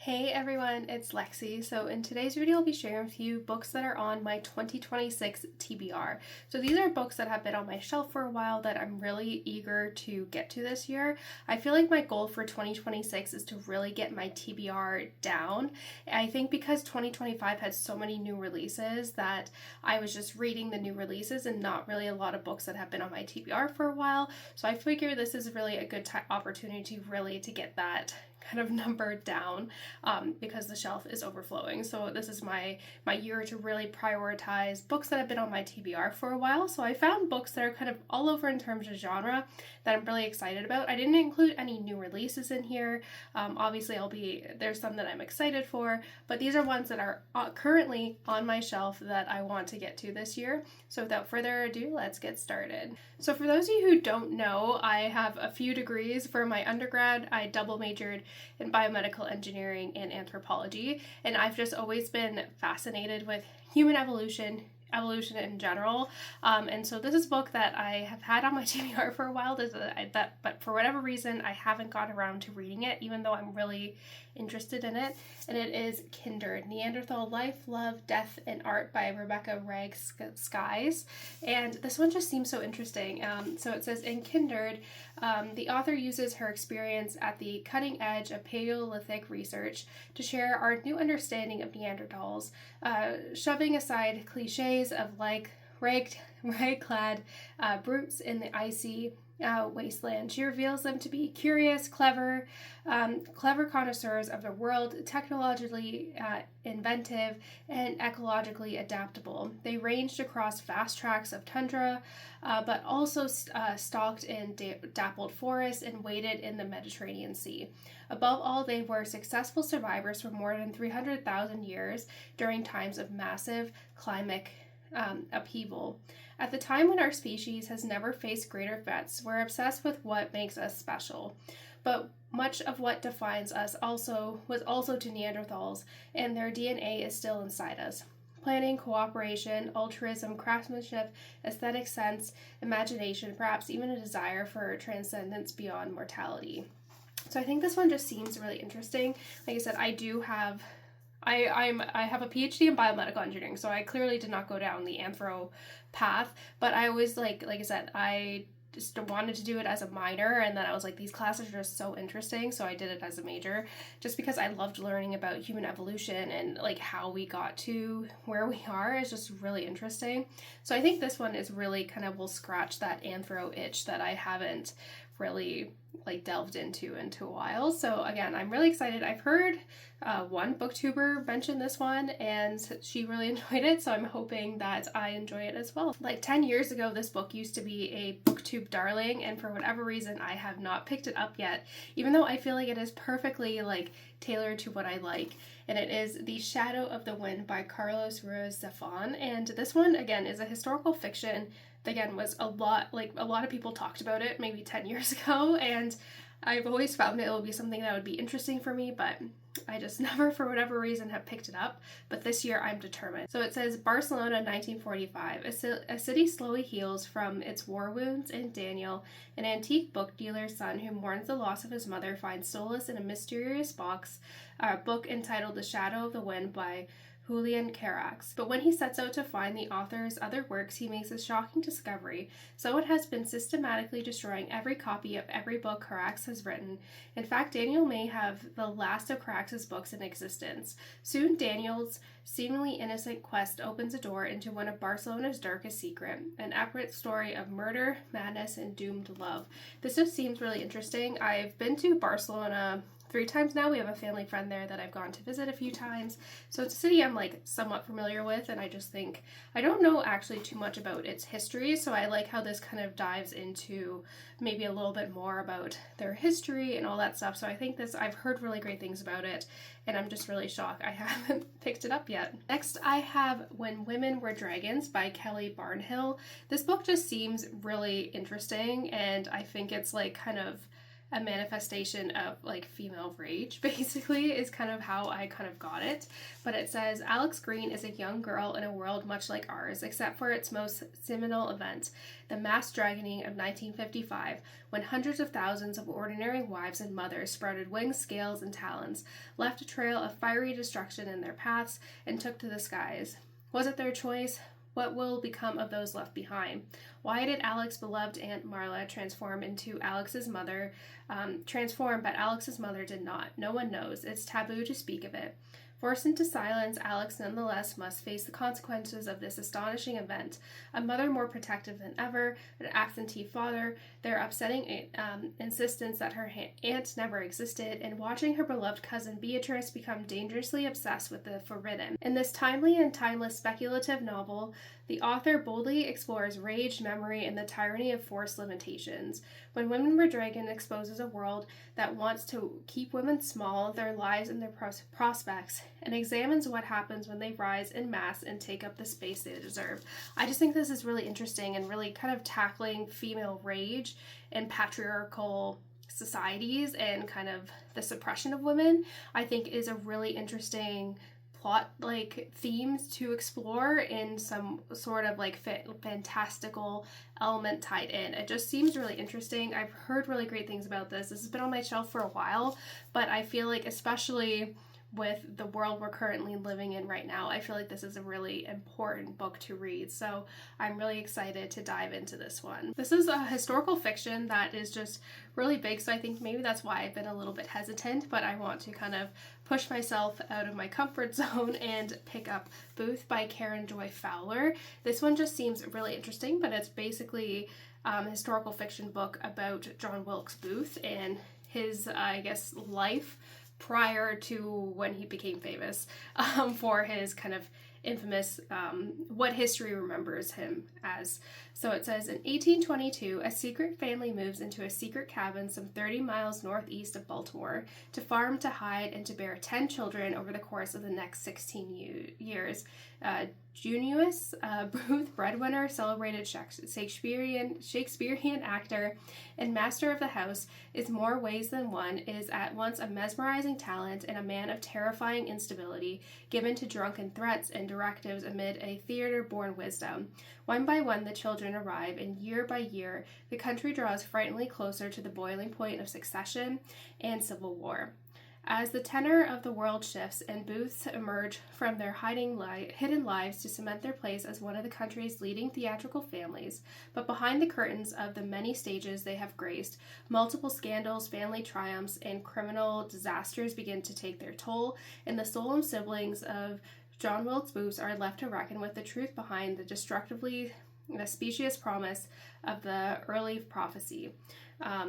Hey everyone, it's Lexi. So in today's video, I'll be sharing with you books that are on my 2026 TBR. So these are books that have been on my shelf for a while that I'm really eager to get to this year. I feel like my goal for 2026 is to really get my TBR down. I think because 2025 had so many new releases that I was just reading the new releases and not really a lot of books that have been on my TBR for a while. So I figure this is really a good opportunity really to get that kind of number down because the shelf is overflowing. So this is my year to really prioritize books that have been on my TBR for a while. So I found books that are kind of all over in terms of genre that I'm really excited about. I didn't include any new releases in here. Obviously there's some that I'm excited for, but these are ones that are currently on my shelf that I want to get to this year. So without further ado, let's get started. So for those of you who don't know, I have a few degrees. For my undergrad, I double majored in biomedical engineering and anthropology, and I've just always been fascinated with human evolution in general, and so this is a book that I have had on my TBR for a while, but for whatever reason I haven't got around to reading it, even though I'm really interested in it, and it is Kindred, Neanderthal Life, Love, Death, and Art by Wragg Sykes, and this one just seems so interesting. So it says, in Kindred, the author uses her experience at the cutting edge of Paleolithic research to share our new understanding of Neanderthals, shoving aside cliches of rag-clad brutes in the icy wasteland. She reveals them to be curious, clever connoisseurs of the world, technologically inventive, and ecologically adaptable. They ranged across vast tracts of tundra, but also stalked in dappled forests and waded in the Mediterranean Sea. Above all, they were successful survivors for more than 300,000 years during times of massive climatic upheaval. At the time when our species has never faced greater threats, we're obsessed with what makes us special. But much of what defines us was also to Neanderthals, and their DNA is still inside us. Planning, cooperation, altruism, craftsmanship, aesthetic sense, imagination, perhaps even a desire for transcendence beyond mortality. So I think this one just seems really interesting. Like I said, I have a PhD in biomedical engineering, so I clearly did not go down the anthro path, but I always like I said, I just wanted to do it as a minor, and then I was like, these classes are just so interesting, so I did it as a major, just because I loved learning about human evolution and like how we got to where we are is just really interesting. So I think this one is really kind of will scratch that anthro itch that I haven't really like delved into a while. So again, I'm really excited. I've heard one booktuber mention this one and she really enjoyed it, so I'm hoping that I enjoy it as well. Like 10 years ago, this book used to be a booktube darling, and for whatever reason I have not picked it up yet, even though I feel like it is perfectly like tailored to what I like. And it is The Shadow of the Wind by Ruiz Zafón, and this one again is a historical fiction. Again, was a lot of people talked about it maybe 10 years ago, and I've always found it will be something that would be interesting for me, but I just never, for whatever reason, have picked it up. But this year I'm determined. So it says, Barcelona, 1945. A city slowly heals from its war wounds, and Daniel, an antique book dealer's son who mourns the loss of his mother, finds solace in a mysterious book entitled The Shadow of the Wind by Julian Carax. But when he sets out to find the author's other works, he makes a shocking discovery. Someone has been systematically destroying every copy of every book Carax has written. In fact, Daniel may have the last of Carax's books in existence. Soon, Daniel's seemingly innocent quest opens a door into one of Barcelona's darkest secrets, an epic story of murder, madness, and doomed love. This just seems really interesting. I've been to Barcelona 3 times now. We have a family friend there that I've gone to visit a few times, so it's a city I'm like somewhat familiar with, and I just think I don't know actually too much about its history, so I like how this kind of dives into maybe a little bit more about their history and all that stuff. So I think I've heard really great things about it, and I'm just really shocked I haven't picked it up yet. Next, I have When Women Were Dragons by Kelly Barnhill. This book just seems really interesting, and I think it's like kind of a manifestation of like female rage, basically, is kind of how I kind of got it. But it says, Alex Green is a young girl in a world much like ours, except for its most seminal event, the mass dragoning of 1955, when hundreds of thousands of ordinary wives and mothers sprouted wings, scales, and talons, left a trail of fiery destruction in their paths, and took to the skies. Was it their choice? What will become of those left behind? Why did Alex's beloved Aunt Marla transform, but Alex's mother did not? No one knows. It's taboo to speak of it. Forced into silence, Alex nonetheless must face the consequences of this astonishing event. A mother more protective than ever, an absentee father, their upsetting insistence that her aunt never existed, and watching her beloved cousin Beatrice become dangerously obsessed with the forbidden. In this timely and timeless speculative novel, the author boldly explores rage, memory, and the tyranny of forced limitations. When Women Were Dragon exposes a world that wants to keep women small, their lives and their prospects, and examines what happens when they rise en masse and take up the space they deserve. I just think this is really interesting and really kind of tackling female rage in patriarchal societies and kind of the suppression of women. I think is a really interesting plot like themes to explore in some sort of like fantastical element tied in. It just seems really interesting. I've heard really great things about this. This has been on my shelf for a while, but I feel like especially with the world we're currently living in right now, I feel like this is a really important book to read. So I'm really excited to dive into this one. This is a historical fiction that is just really big, so I think maybe that's why I've been a little bit hesitant, but I want to kind of push myself out of my comfort zone and pick up Booth by Karen Joy Fowler. This one just seems really interesting, but it's basically a historical fiction book about John Wilkes Booth and his, I guess, life prior to when he became famous for his kind of infamous, what history remembers him as. So it says, in 1822, a secret family moves into a secret cabin some 30 miles northeast of Baltimore to farm, to hide, and to bear 10 children over the course of the next 16 years. Junius Booth, breadwinner, celebrated Shakespearean actor, and master of the house, is more ways than one, is at once a mesmerizing talent and a man of terrifying instability, given to drunken threats and directives amid a theater-born wisdom. One by one the children arrive, and year by year the country draws frighteningly closer to the boiling point of succession and civil war. As the tenor of the world shifts and Booths emerge from their hidden lives to cement their place as one of the country's leading theatrical families, but behind the curtains of the many stages they have graced, multiple scandals, family triumphs, and criminal disasters begin to take their toll, and the solemn siblings of John Wilkes Booth are left to reckon with the truth behind the destructively specious promise of the early prophecy.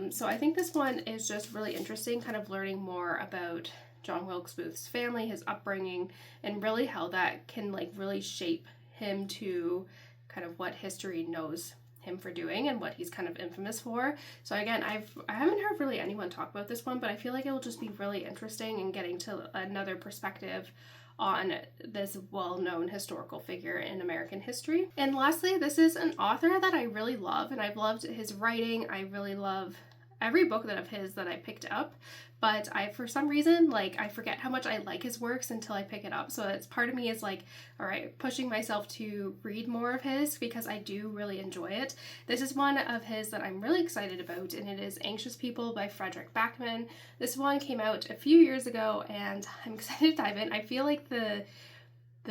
So I think this one is just really interesting, kind of learning more about John Wilkes Booth's family, his upbringing, and really how that can like really shape him to kind of what history knows him for doing and what he's kind of infamous for. So again, I haven't heard really anyone talk about this one, but I feel like it will just be really interesting and getting to another perspective on this well-known historical figure in American history. And lastly, this is an author that I really love, and I've loved his writing. I really love every book of his that I picked up, but for some reason, like, I forget how much I like his works until I pick it up. So it's part of me is like, all right, pushing myself to read more of his because I do really enjoy it. This is one of his that I'm really excited about, and it is Anxious People by Fredrik Backman. This one came out a few years ago, and I'm excited to dive in. I feel like the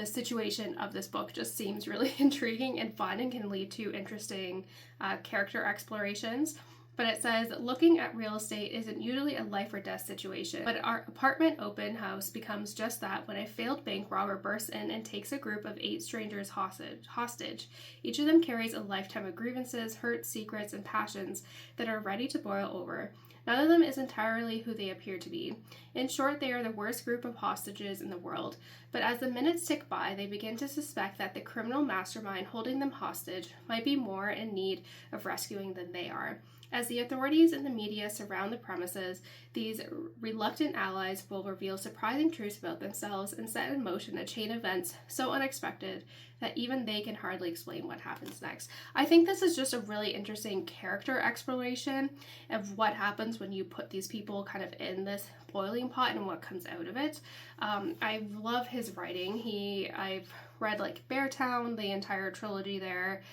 situation of this book just seems really intriguing and fun and can lead to interesting character explorations. But it says, looking at real estate isn't usually a life or death situation, but our apartment open house becomes just that when a failed bank robber bursts in and takes a group of 8 strangers hostage. Each of them carries a lifetime of grievances, hurts, secrets, and passions that are ready to boil over. None of them is entirely who they appear to be. In short, they are the worst group of hostages in the world. But as the minutes tick by, they begin to suspect that the criminal mastermind holding them hostage might be more in need of rescuing than they are. As the authorities and the media surround the premises, these reluctant allies will reveal surprising truths about themselves and set in motion a chain of events so unexpected that even they can hardly explain what happens next. I think this is just a really interesting character exploration of what happens when you put these people kind of in this boiling pot and what comes out of it. I love his writing. I've read like Beartown, the entire trilogy there,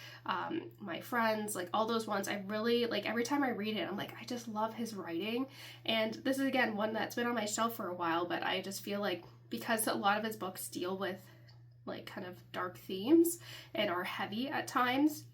My Friends, like all those ones. I really like every time I read it, I'm like, I just love his writing. And this is again one that's been on my shelf for a while, but I just feel like because a lot of his books deal with like kind of dark themes and are heavy at times,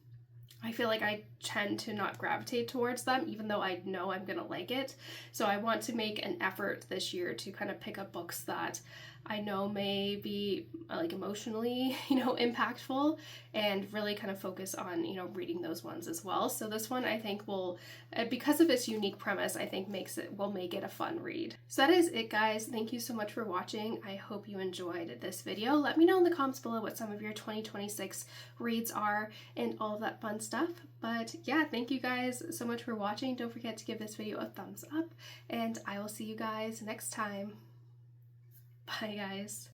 I feel like I tend to not gravitate towards them, even though I know I'm gonna like it. So I want to make an effort this year to kind of pick up books that I know may be like emotionally, impactful, and really kind of focus on, reading those ones as well. So this one I think will, because of its unique premise, I think will make it a fun read. So that is it, guys. Thank you so much for watching. I hope you enjoyed this video. Let me know in the comments below what some of your 2026 reads are and all of that fun stuff. But yeah, thank you guys so much for watching. Don't forget to give this video a thumbs up, and I will see you guys next time. Bye, guys.